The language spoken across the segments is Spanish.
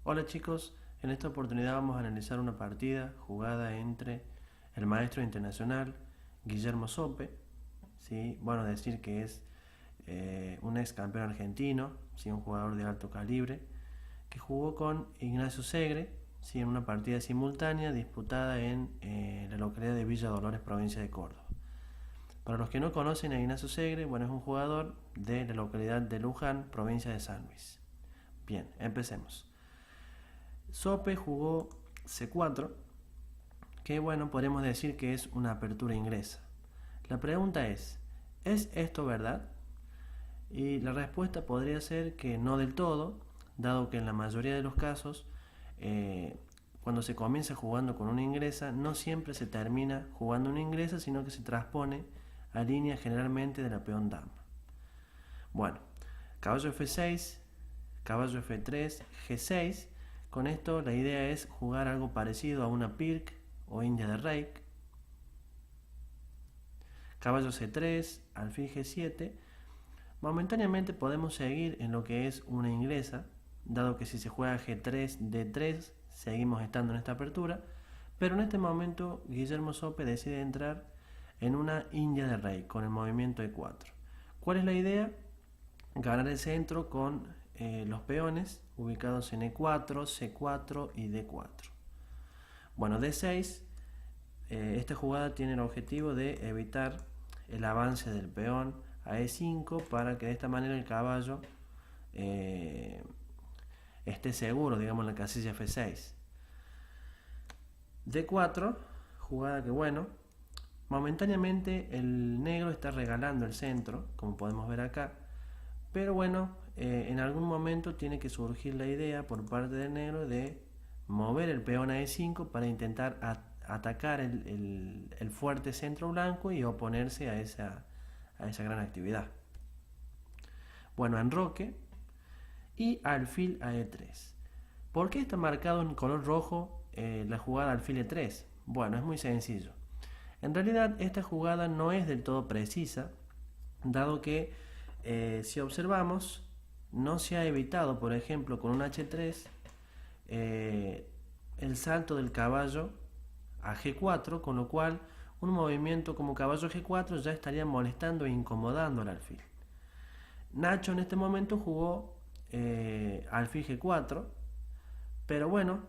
Hola chicos, en esta oportunidad vamos a analizar una partida jugada entre el maestro internacional Guillermo Sope, ¿sí? Bueno, decir que es un ex campeón argentino, ¿sí? Un jugador de alto calibre, que jugó con Ignacio Segre, ¿sí? En una partida simultánea disputada en la localidad de Villa Dolores, provincia de Córdoba. Para los que no conocen a Ignacio Segre, bueno, es un jugador de la localidad de Luján, provincia de San Luis. Bien, empecemos. Sope jugó C4, que bueno, podemos decir que es una apertura inglesa. La pregunta ¿es esto verdad? Y la respuesta podría ser que no del todo, dado que en la mayoría de los casos, eh, cuando se comienza jugando con una inglesa, no siempre se termina jugando una inglesa, sino que se transpone a línea generalmente de la peón dama. Bueno, caballo F6, caballo F3, G6. Con esto la idea es jugar algo parecido a una Pirc o India de Reik. Caballo C3, alfil G7. Momentáneamente podemos seguir en lo que es una inglesa, dado que si se juega G3, D3, seguimos estando en esta apertura. Pero en este momento Guillermo Sope decide entrar en una India de Rey con el movimiento E4. ¿Cuál es la idea? Ganar el centro con los peones ubicados en E4, C4 y D4. Bueno, D6, esta jugada tiene el objetivo de evitar el avance del peón a E5 para que de esta manera el caballo esté seguro, digamos, en la casilla F6. D4, jugada que bueno, momentáneamente el negro está regalando el centro, como podemos ver acá, pero bueno, en algún momento tiene que surgir la idea por parte del negro de mover el peón a E5 para intentar atacar el fuerte centro blanco y oponerse a esa gran actividad. Bueno, enroque y alfil a E3. ¿Por qué está marcado en color rojo la jugada alfil E3? Bueno, es muy sencillo. En realidad esta jugada no es del todo precisa, dado que si observamos, no se ha evitado, por ejemplo, con un H3, el salto del caballo a G4, con lo cual un movimiento como caballo G4 ya estaría molestando e incomodando al alfil. Nacho en este momento jugó alfil G4, pero bueno,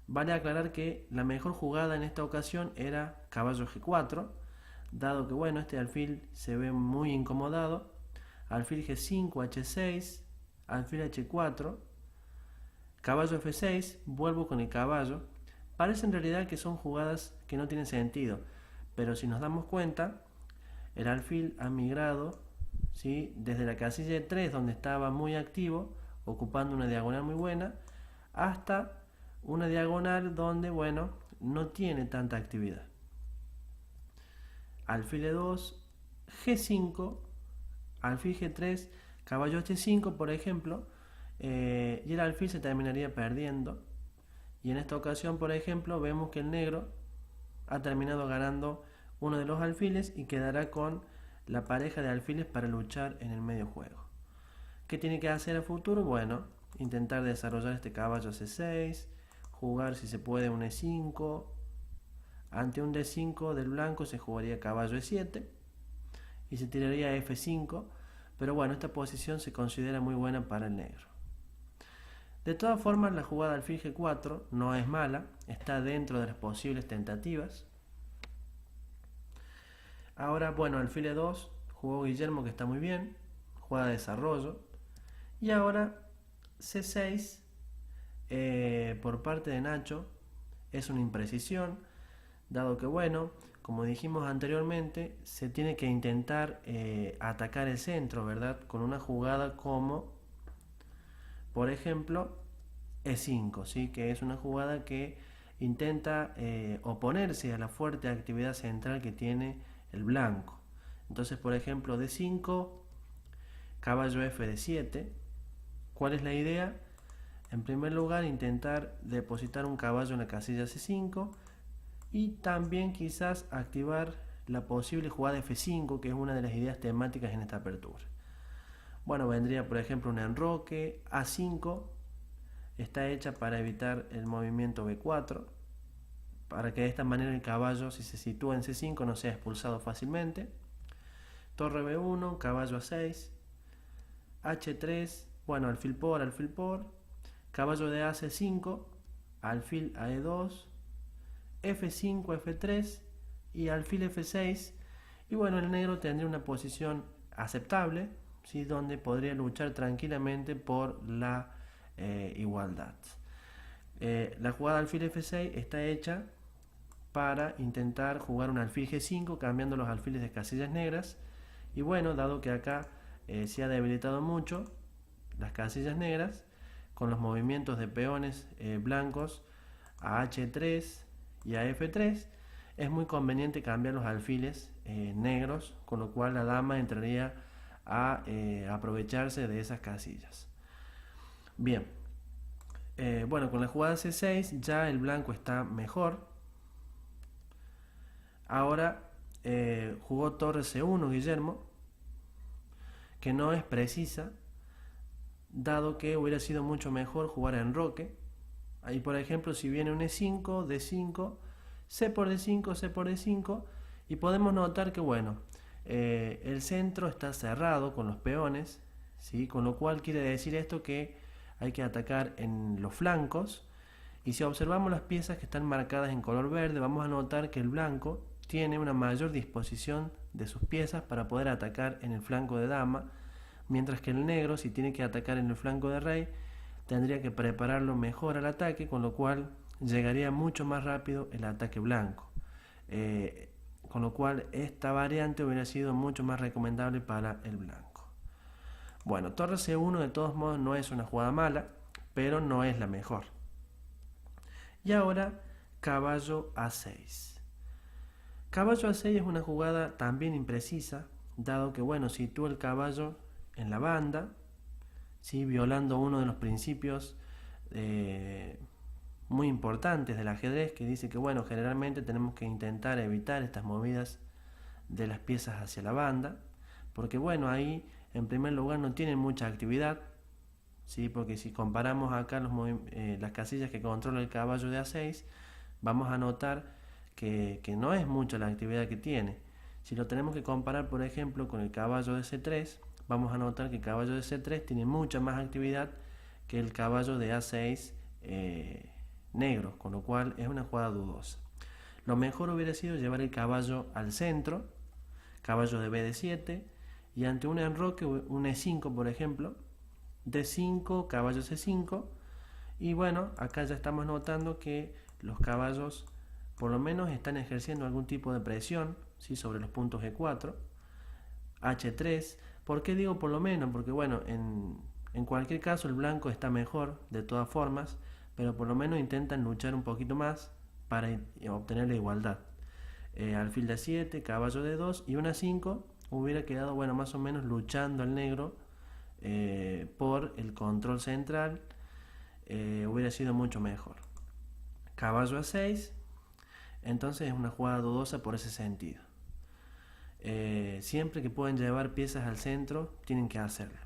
vale aclarar que la mejor jugada en esta ocasión era caballo G4, dado que bueno, este alfil se ve muy incomodado. Alfil G5, H6, alfil H4, caballo F6, vuelvo con el caballo. Parece en realidad que son jugadas que no tienen sentido, pero si nos damos cuenta, el alfil ha migrado, ¿sí?, desde la casilla de 3, donde estaba muy activo, ocupando una diagonal muy buena, hasta una diagonal donde, bueno, no tiene tanta actividad. Alfil E2, G5, alfil G3, caballo H5, por ejemplo, y el alfil se terminaría perdiendo. Y en esta ocasión, por ejemplo, vemos que el negro ha terminado ganando uno de los alfiles y quedará con la pareja de alfiles para luchar en el medio juego. ¿Qué tiene que hacer a futuro? Bueno, intentar desarrollar este caballo C6, jugar si se puede un E5. Ante un D5 del blanco se jugaría caballo E7 y se tiraría F5, pero bueno, esta posición se considera muy buena para el negro. De todas formas, la jugada alfil G4 no es mala, está dentro de las posibles tentativas. Ahora, bueno, alfil E2, jugó Guillermo, que está muy bien, jugada de desarrollo. Y ahora C6, por parte de Nacho, es una imprecisión, dado que, bueno, como dijimos anteriormente, se tiene que intentar atacar el centro, ¿verdad? Con una jugada como, por ejemplo, E5, ¿sí? Que es una jugada que intenta oponerse a la fuerte actividad central que tiene el blanco. Entonces, por ejemplo, D5, caballo F de 7. ¿Cuál es la idea? En primer lugar, intentar depositar un caballo en la casilla C5 y también quizás activar la posible jugada F5, que es una de las ideas temáticas en esta apertura. Bueno, vendría por ejemplo un enroque, A5, está hecha para evitar el movimiento B4, para que de esta manera el caballo, si se sitúa en C5, no sea expulsado fácilmente. Torre B1, caballo A6, H3, bueno, alfil por, caballo de A C5, alfil a E2, F5, F3 y alfil F6. Y bueno, el negro tendría una posición aceptable, ¿sí? Donde podría luchar tranquilamente por la igualdad. La jugada alfil F6 está hecha para intentar jugar un alfil G5 cambiando los alfiles de casillas negras. Y bueno, dado que acá se ha debilitado mucho las casillas negras, con los movimientos de peones blancos a H3 y a F3, es muy conveniente cambiar los alfiles negros, con lo cual la dama entraría a aprovecharse de esas casillas. Bien, bueno, con la jugada C6 ya el blanco está mejor. Ahora jugó torre C1 Guillermo, que no es precisa, dado que hubiera sido mucho mejor jugar en enroque. Ahí, por ejemplo, si viene un E5, D5, C por D5, C por D5, y podemos notar que, bueno, el centro está cerrado con los peones, ¿sí? Con lo cual quiere decir esto que hay que atacar en los flancos. Y si observamos las piezas que están marcadas en color verde, vamos a notar que el blanco tiene una mayor disposición de sus piezas para poder atacar en el flanco de dama, mientras que el negro, si tiene que atacar en el flanco de rey, tendría que prepararlo mejor al ataque, con lo cual llegaría mucho más rápido el ataque blanco. Con lo cual esta variante hubiera sido mucho más recomendable para el blanco. Bueno, torre C1 de todos modos no es una jugada mala, pero no es la mejor. Y ahora caballo A6. Caballo A6 es una jugada también imprecisa, dado que, bueno, sitúa el caballo en la banda, ¿sí? Violando uno de los principios muy importantes del ajedrez, que dice que, bueno, generalmente tenemos que intentar evitar estas movidas de las piezas hacia la banda, porque, bueno, ahí en primer lugar no tienen mucha actividad, ¿sí? Porque si comparamos acá las casillas que controla el caballo de A6, vamos a notar que no es mucha la actividad que tiene. Si lo tenemos que comparar, por ejemplo, con el caballo de C3, vamos a notar que el caballo de C3 tiene mucha más actividad que el caballo de A6 negro, con lo cual es una jugada dudosa. Lo mejor hubiera sido llevar el caballo al centro, caballo de B de 7, y ante un enroque, un E5 por ejemplo, D5, caballo C5, y bueno, acá ya estamos notando que los caballos por lo menos están ejerciendo algún tipo de presión, ¿sí? Sobre los puntos E4, H3. ¿Por qué digo por lo menos? Porque bueno, en cualquier caso el blanco está mejor de todas formas, pero por lo menos intentan luchar un poquito más para obtener la igualdad. Alfil de 7, caballo de 2 y una 5 hubiera quedado, bueno, más o menos luchando al negro por el control central, hubiera sido mucho mejor. Caballo a 6, entonces es una jugada dudosa por ese sentido. Siempre que pueden llevar piezas al centro, tienen que hacerlo.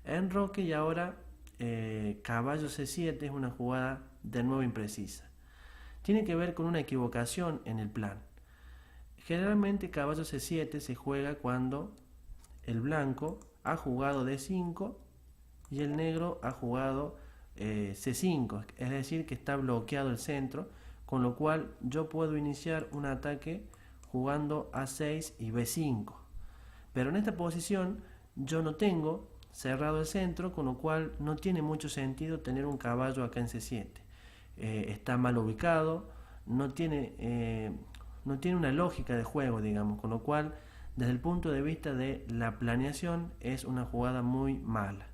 Enroque y ahora caballo C7 es una jugada de nuevo imprecisa. Tiene que ver con una equivocación en el plan. Generalmente caballo C7 se juega cuando el blanco ha jugado D5 y el negro ha jugado C5, es decir, que está bloqueado el centro, con lo cual yo puedo iniciar un ataque jugando A6 y B5. Pero en esta posición yo no tengo cerrado el centro, con lo cual no tiene mucho sentido tener un caballo acá en C7. Está mal ubicado, no tiene una lógica de juego, digamos, con lo cual desde el punto de vista de la planeación es una jugada muy mala.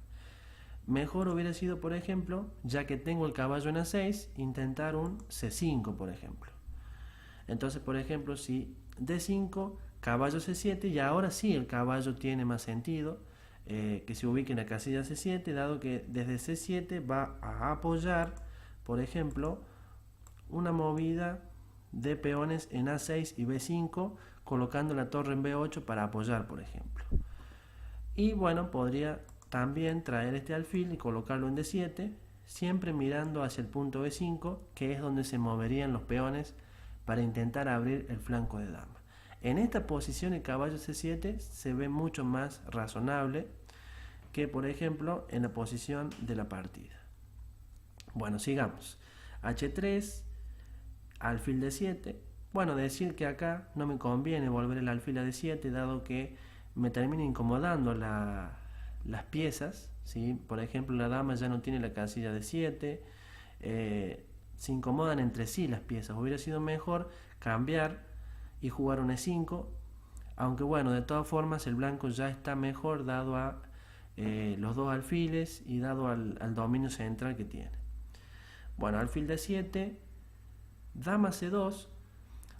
Mejor hubiera sido, por ejemplo, ya que tengo el caballo en A6, intentar un C5, por ejemplo. Entonces, por ejemplo, si D5, caballo C7, y ahora sí el caballo tiene más sentido que se ubique en la casilla C7, dado que desde C7 va a apoyar, por ejemplo, una movida de peones en A6 y B5, colocando la torre en B8 para apoyar, por ejemplo. Y bueno, podría también traer este alfil y colocarlo en D7, siempre mirando hacia el punto B5, que es donde se moverían los peones para intentar abrir el flanco de dama. En esta posición el caballo C7 se ve mucho más razonable que, por ejemplo, en la posición de la partida. Bueno, sigamos. H3, alfil D7. Bueno, decir que acá no me conviene volver el alfil a D7, dado que me termina incomodando las piezas, ¿sí? Por ejemplo, la dama ya no tiene la casilla D7, se incomodan entre sí las piezas. Hubiera sido mejor cambiar y jugar un E5, aunque bueno, de todas formas el blanco ya está mejor dado a los dos alfiles y dado al dominio central que tiene. Bueno, alfil D7, dama C2.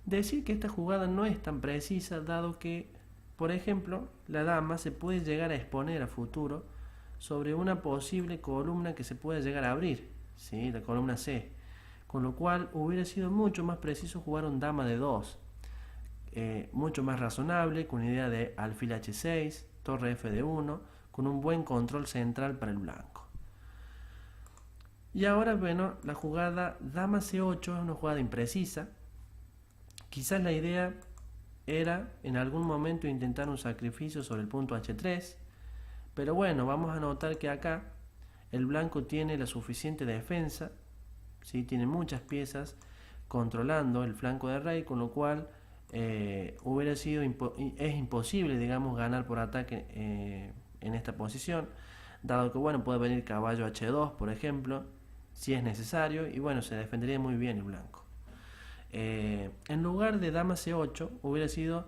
Decir que esta jugada no es tan precisa, dado que, por ejemplo, la dama se puede llegar a exponer a futuro sobre una posible columna que se pueda llegar a abrir, ¿sí? La columna C, con lo cual hubiera sido mucho más preciso jugar un dama D2, mucho más razonable, con idea de alfil H6, torre F de 1, con un buen control central para el blanco. Y ahora, bueno, la jugada dama C8 es una jugada imprecisa. Quizás la idea era en algún momento intentar un sacrificio sobre el punto H3, pero bueno, vamos a notar que acá el blanco tiene la suficiente defensa, ¿sí? Tiene muchas piezas controlando el flanco de rey, con lo cual es imposible, digamos, ganar por ataque en esta posición, dado que bueno, puede venir caballo H2, por ejemplo, si es necesario, y bueno, se defendería muy bien el blanco. En lugar de dama C8 hubiera sido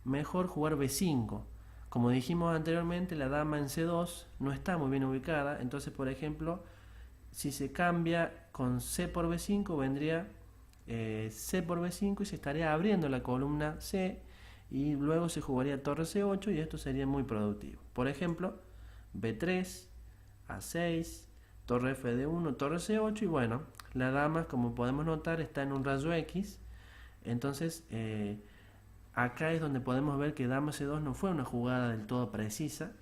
mejor jugar B5. Como dijimos anteriormente, la dama en C2 no está muy bien ubicada, entonces por ejemplo, si se cambia con C por B5 vendría C por B5 y se estaría abriendo la columna C, y luego se jugaría torre C8 y esto sería muy productivo. Por ejemplo, B3, A6, torre F de 1, torre C8, y bueno, la dama, como podemos notar, está en un rayo X. Entonces acá es donde podemos ver que dama C2 no fue una jugada del todo precisa,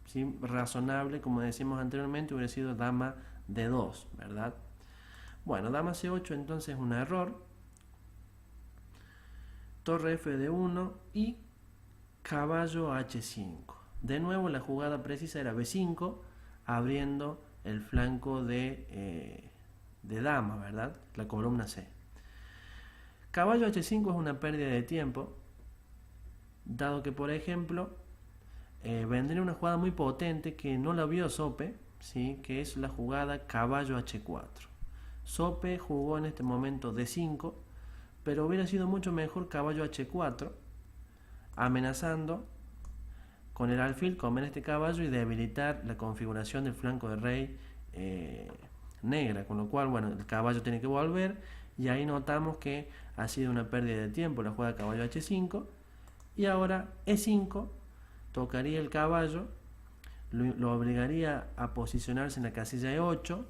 ¿sí? Razonable, como decimos anteriormente, hubiera sido dama D2, ¿verdad? Bueno, dama C8 entonces es un error, torre F de 1 y caballo H5. De nuevo la jugada precisa era B5, abriendo el flanco de dama, ¿verdad? La columna C. Caballo H5 es una pérdida de tiempo, dado que, por ejemplo, vendría una jugada muy potente que no la vio Sope, ¿sí? Que es la jugada caballo H4. Sope jugó en este momento D5, pero hubiera sido mucho mejor caballo H4, amenazando con el alfil comer este caballo y debilitar la configuración del flanco de rey negra, con lo cual, bueno, el caballo tiene que volver, y ahí notamos que ha sido una pérdida de tiempo la jugada caballo H5, y ahora E5 tocaría el caballo, lo obligaría a posicionarse en la casilla E8,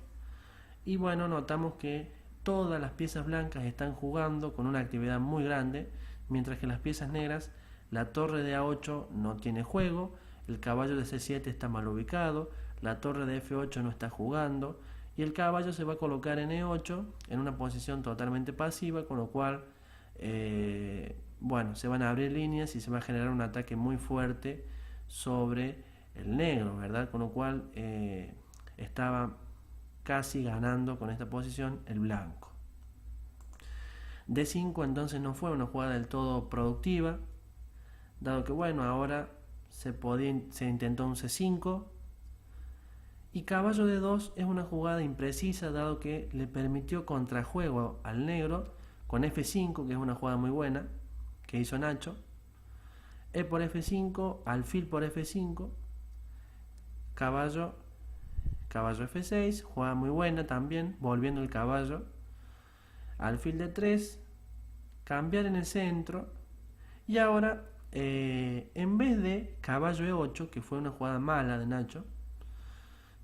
y bueno, notamos que todas las piezas blancas están jugando con una actividad muy grande, mientras que las piezas negras, la torre de A8 no tiene juego, el caballo de C7 está mal ubicado, la torre de F8 no está jugando, y el caballo se va a colocar en E8 en una posición totalmente pasiva, con lo cual bueno, se van a abrir líneas y se va a generar un ataque muy fuerte sobre el negro, ¿verdad? Con lo cual estaba casi ganando con esta posición el blanco. D5 entonces no fue una jugada del todo productiva, dado que bueno, ahora se intentó un C5, y caballo D2 es una jugada imprecisa, dado que le permitió contrajuego al negro con F5, que es una jugada muy buena que hizo Nacho. E por F5, alfil por F5, caballo F6, jugada muy buena también, volviendo el caballo, alfil D3, cambiar en el centro, y ahora en vez de caballo E8, que fue una jugada mala de Nacho,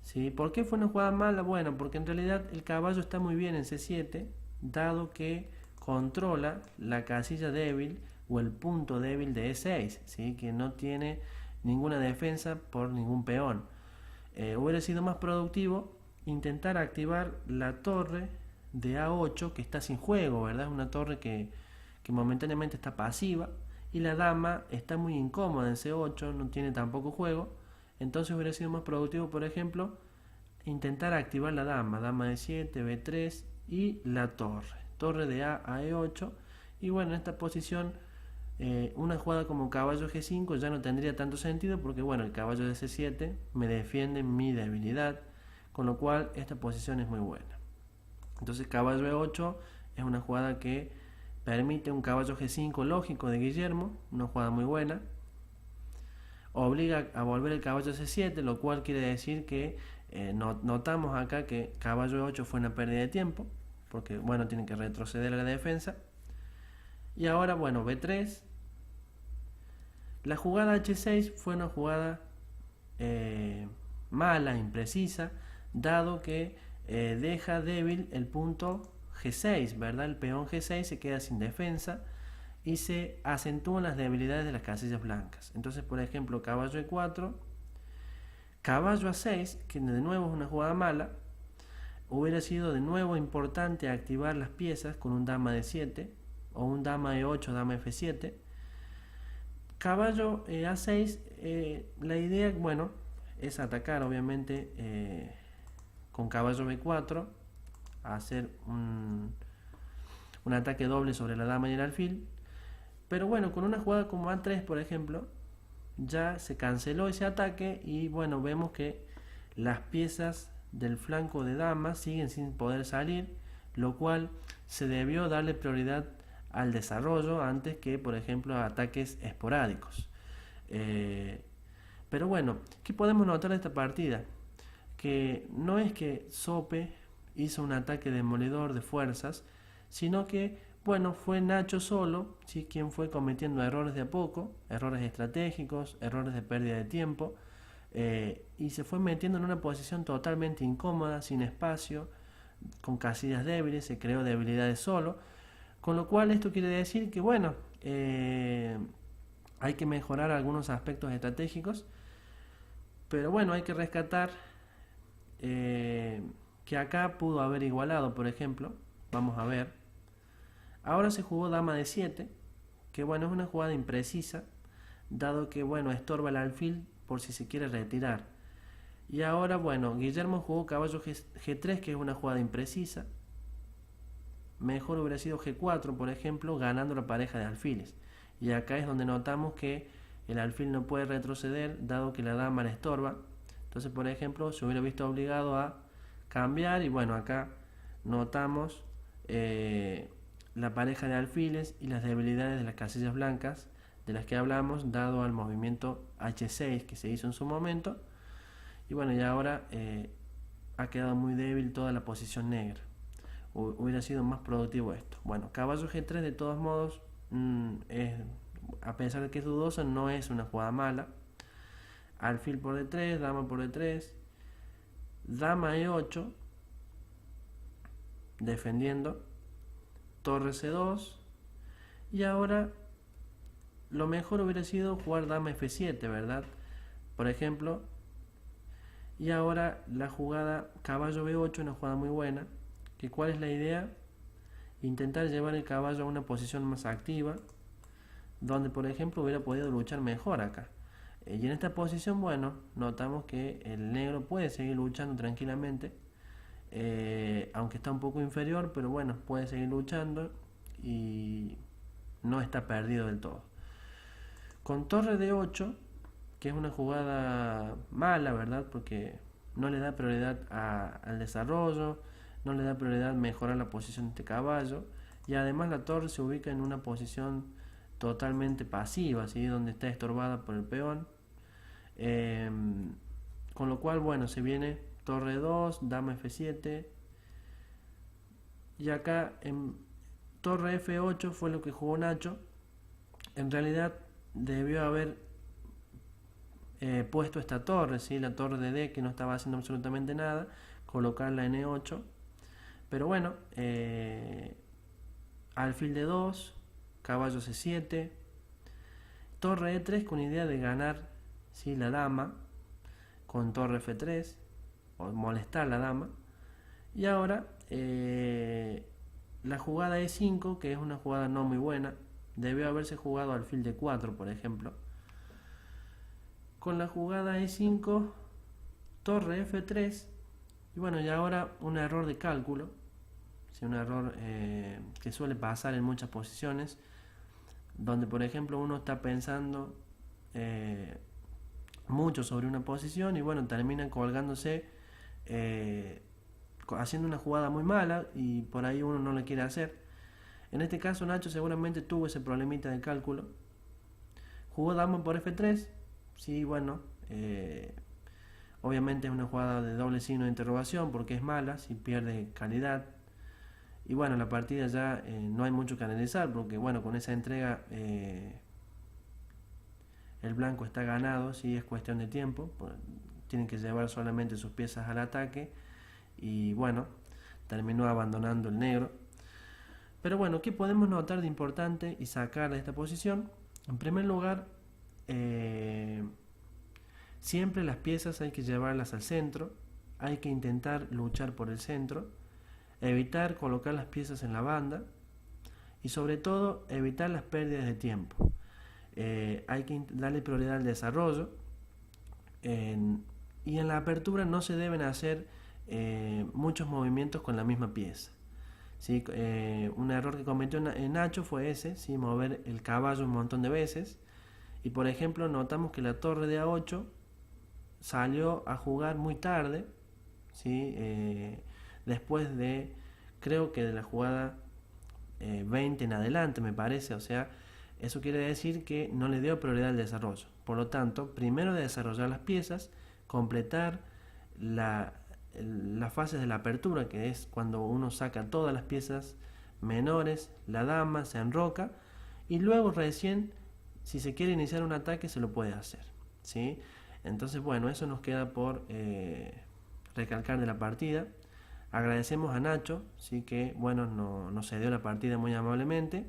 ¿sí? ¿Por qué fue una jugada mala? Bueno, porque en realidad el caballo está muy bien en C7, dado que controla la casilla débil o el punto débil de E6, ¿sí? Que no tiene ninguna defensa por ningún peón. Hubiera sido más productivo intentar activar la torre de A8 que está sin juego, ¿verdad? Es una torre que momentáneamente está pasiva y la dama está muy incómoda en C8, no tiene tampoco juego. Entonces hubiera sido más productivo, por ejemplo, intentar activar la dama, dama de 7, B3 y la torre de A a E8. Y bueno, en esta posición una jugada como caballo G5 ya no tendría tanto sentido porque bueno, el caballo de C7 me defiende mi debilidad, con lo cual esta posición es muy buena. Entonces caballo E8 es una jugada que permite un caballo G5 lógico de Guillermo, una jugada muy buena. Obliga a volver el caballo C7, lo cual quiere decir que notamos acá que caballo E8 fue una pérdida de tiempo, porque bueno, tiene que retroceder a la defensa. Y ahora bueno, B3. La jugada H6 fue una jugada mala, imprecisa, dado que deja débil el punto G6, ¿verdad? El peón G6 se queda sin defensa y se acentúan las debilidades de las casillas blancas. Entonces, por ejemplo, caballo E4, caballo A6, que de nuevo es una jugada mala, hubiera sido de nuevo importante activar las piezas con un dama de 7 o un dama E8, dama F7. Caballo A6, la idea, bueno, es atacar obviamente con caballo B4, hacer un ataque doble sobre la dama y el alfil. Pero bueno, con una jugada como A3, por ejemplo, ya se canceló ese ataque y bueno, vemos que las piezas del flanco de dama siguen sin poder salir, lo cual se debió darle prioridad al desarrollo antes que, por ejemplo, a ataques esporádicos. Pero bueno, ¿qué podemos notar de esta partida? Que no es que Sope hizo un ataque demoledor de fuerzas, sino que, bueno, fue Nacho solo, ¿sí?, quien fue cometiendo errores de a poco, errores estratégicos, errores de pérdida de tiempo, y se fue metiendo en una posición totalmente incómoda, sin espacio, con casillas débiles, se creó debilidades solo, con lo cual esto quiere decir que, bueno, hay que mejorar algunos aspectos estratégicos, pero bueno, hay que rescatar que acá pudo haber igualado, por ejemplo, vamos a ver. Ahora se jugó dama de 7, que bueno, es una jugada imprecisa, dado que bueno, estorba el alfil por si se quiere retirar. Y ahora bueno, Guillermo jugó caballo G3, que es una jugada imprecisa. Mejor hubiera sido G4, por ejemplo, ganando la pareja de alfiles. Y acá es donde notamos que el alfil no puede retroceder, dado que la dama le estorba. Entonces, por ejemplo, se hubiera visto obligado a cambiar y bueno, acá notamos la pareja de alfiles y las debilidades de las casillas blancas de las que hablamos, dado al movimiento H6 que se hizo en su momento. Y bueno, y ahora ha quedado muy débil toda la posición negra. Hubiera sido más productivo esto. Bueno, caballo G3 de todos modos, a pesar de que es dudoso, no es una jugada mala. Alfil por D3, dama por D3, dama E8, defendiendo, torre C2, y ahora lo mejor hubiera sido jugar dama F7, ¿verdad? Por ejemplo, y ahora la jugada caballo B8, una jugada muy buena, que ¿cuál es la idea? Intentar llevar el caballo a una posición más activa, donde por ejemplo hubiera podido luchar mejor acá. Y en esta posición, bueno, notamos que el negro puede seguir luchando tranquilamente, aunque está un poco inferior, pero bueno, puede seguir luchando y no está perdido del todo. Con torre de 8, que es una jugada mala, ¿verdad? Porque no le da prioridad al desarrollo, no le da prioridad a mejorar la posición de este caballo, y además la torre se ubica en una posición totalmente pasiva, ¿sí?, donde está estorbada por el peón. Con lo cual, bueno, se viene torre 2, dama F7, y acá en torre F8 fue lo que jugó Nacho. En realidad debió haber puesto esta torre, ¿sí?, la torre de D, que no estaba haciendo absolutamente nada, colocarla en E8, pero bueno, alfil de 2, caballo C7, torre E3 con idea de ganar, ¿sí?, la dama, con torre F3, o molestar la dama, Y ahora la jugada E5, que es una jugada no muy buena, debió haberse jugado alfil D4, por ejemplo. Con la jugada E5, torre F3, y bueno, y ahora un error de cálculo, ¿sí? Un error que suele pasar en muchas posiciones, donde por ejemplo uno está pensando mucho sobre una posición y bueno, termina colgándose, haciendo una jugada muy mala y por ahí uno no la quiere hacer. En este caso Nacho seguramente tuvo ese problemita de cálculo. Jugó dama por F3, sí, bueno, obviamente es una jugada de doble signo de interrogación porque es mala, si pierde calidad. Y bueno, la partida ya no hay mucho que analizar porque bueno, con esa entrega el blanco está ganado, sí, es cuestión de tiempo. Tienen que llevar solamente sus piezas al ataque y bueno, terminó abandonando el negro. Pero bueno, ¿qué podemos notar de importante y sacar de esta posición? En primer lugar, siempre las piezas hay que llevarlas al centro, hay que intentar luchar por el centro, evitar colocar las piezas en la banda y sobre todo evitar las pérdidas de tiempo. Hay que darle prioridad al desarrollo y en la apertura no se deben hacer muchos movimientos con la misma pieza. ¿Sí? Un error que cometió Nacho fue ese, ¿sí? Mover el caballo un montón de veces. Y por ejemplo notamos que la torre de A8 salió a jugar muy tarde, ¿sí? Después de, creo que de la jugada 20 en adelante me parece, o sea, eso quiere decir que no le dio prioridad al desarrollo. Por lo tanto, primero de desarrollar las piezas, completar las fases de la apertura, que es cuando uno saca todas las piezas menores, la dama se enroca y luego recién, si se quiere iniciar un ataque, se lo puede hacer, ¿sí? Entonces, bueno, eso nos queda por recalcar de la partida. Agradecemos a Nacho, sí, que bueno, nos cedió la partida muy amablemente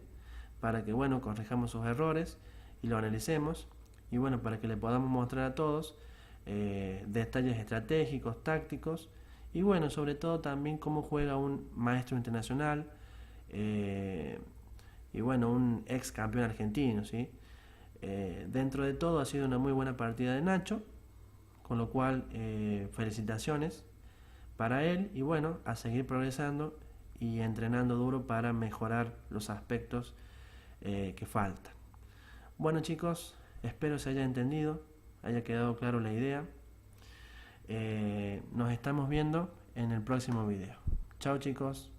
para que bueno, corrijamos sus errores y lo analicemos y bueno, para que le podamos mostrar a todos detalles estratégicos, tácticos y bueno, sobre todo también cómo juega un maestro internacional y bueno, un ex campeón argentino, ¿sí? Dentro de todo ha sido una muy buena partida de Nacho, con lo cual felicitaciones para él y bueno, a seguir progresando y entrenando duro para mejorar los aspectos que faltan. Bueno chicos, espero se haya entendido, haya quedado claro la idea. Nos estamos viendo en el próximo video. Chao chicos.